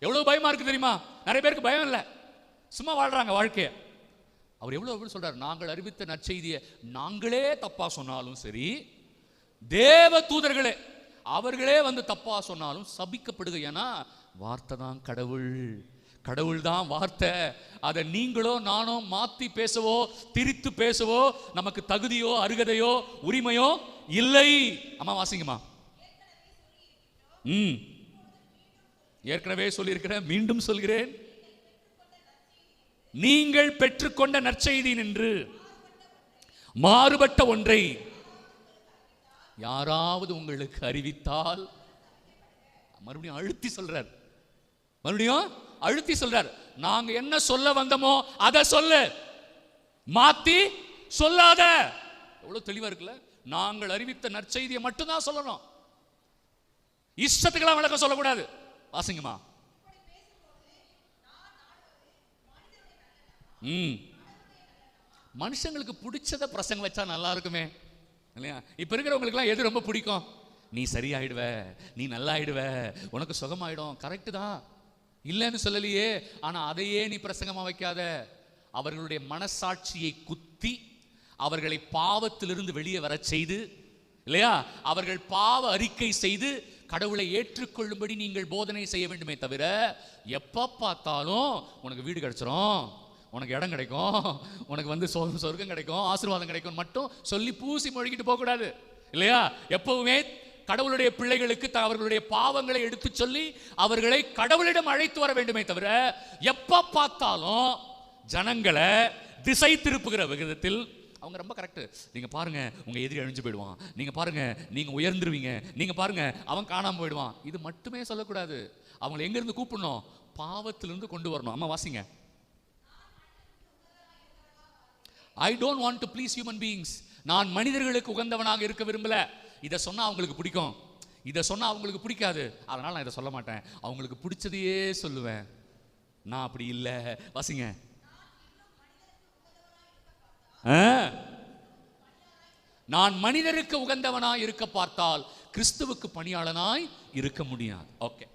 எவ்வளவு பயமா இருக்கு தெரியுமா? நிறைய பேருக்கு பயம் இல்லை, சும்மா வாழ்றாங்க வாழ்க்கைய. அவர் எவ்வளவு சொல்றாரு, நாங்கள் அறிவித்த நற்செய்தியை நாங்களே தப்பா சொன்னாலும் சரி, தேவ தூதர்களே அவர்களே வந்து தப்பா சொன்னாலும் சபிக்கப்படுக. ஏன்னா வார்த்தை தான் கடவுள், கடவுள் தான் வார்த்தை. அதை நீங்களோ நானோ மாத்தி பேசவோ திரித்து பேசவோ நமக்கு தகுதியோ அருகதையோ உரிமையோ இல்லை. அம்மா வாசிங்கம்மா. ஏற்கனவே சொல்லியிருக்கிறேன், மீண்டும் சொல்கிறேன், நீங்கள் பெற்றுக்கொண்ட நற்செய்தி நின்று மாறுபட்ட ஒன்றை யாராவது உங்களுக்கு அறிவித்தால், மறுபடியும் அழுத்தி சொல்றார், மறுபடியும் அழுத்தி சொல்றார், நாங்க என்ன சொல்ல வந்தோமோ அதை சொல்லு, மாத்தி சொல்லாத. எவ்வளவு தெளிவா இருக்குல்ல? நாங்கள் அறிவித்த நற்செய்தியை மட்டும்தான் சொல்லணும், இஷ்டத்துக்கெல்லாம் விளக்கம் சொல்லக்கூடாது. வாசிங்கம்மா. மனுஷங்களுக்கு பிடிச்சத பிரசங்கம் வச்சா நல்லா இருக்குமே இல்லையா? இப்ப இருக்கிறவங்களுக்குலாம் எது ரொம்ப பிடிக்கும்? நீ சரியாயிடுவ, நீ நல்லாயிடுவ, உனக்கு சுகமாயிடும். கரெக்டு தான், இல்லைன்னு சொல்லலையே. ஆனா அதையே நீ பிரசங்கமா வைக்காத. அவர்களுடைய மனசாட்சியை குத்தி அவர்களை பாவத்திலிருந்து வெளியே வர செய்து, இல்லையா, அவர்கள் பாவ அறிக்கை செய்து கடவுளை ஏற்றுக்கொள்ளும்படி நீங்கள் போதனை செய்ய வேண்டுமே தவிர, எப்ப பார்த்தாலும் உனக்கு வீடு கிடைச்சிரும், உனக்கு இடம் கிடைக்கும், உனக்கு வந்து சொர்க்கம் கிடைக்கும், ஆசீர்வாதம் கிடைக்கும் மட்டும் சொல்லி பூசி மொழிகிட்டு போக கூடாது இல்லையா? எப்பவுமே கடவுளுடைய பிள்ளைகளுக்கு அவர்களுடைய பாவங்களை எடுத்து சொல்லி அவர்களை கடவுளிடம் அழைத்து வர வேண்டுமே தவிர, எப்ப பார்த்தாலும் ஜனங்களை திசை திருப்புகிற விகிதத்தில் அவங்க ரொம்ப கரெக்ட், நீங்க பாருங்க உங்க எதிரி அழிஞ்சு போயிடுவான், நீங்க பாருங்க நீங்க உயர்ந்துருவீங்க, நீங்க பாருங்க அவன் காணாம போயிடுவான், இது மட்டுமே சொல்லக்கூடாது. அவங்களை எங்க இருந்து கூப்பிடணும்? பாவத்திலிருந்து கொண்டு வரணும். அம்மா வாசிங்க. I don't want to please human beings. நான் மனிதர்களுக்கு உகந்தவனாக இருக்க விரும்பல. இதை சொன்னா அவங்களுக்கு பிடிக்கும், இதை சொன்னா அவங்களுக்கு பிடிக்காது, அதனால நான் இதை சொல்ல மாட்டேன், அவங்களுக்கு பிடிச்சதையே சொல்லுவேன். நான் அப்படி இல்லை. வாசிங்க. நான் மனிதருக்கு உகந்தவனாய் இருக்க பார்த்தால் கிறிஸ்துவுக்கு பணியாளனாய் இருக்க முடியாது. ஓகே,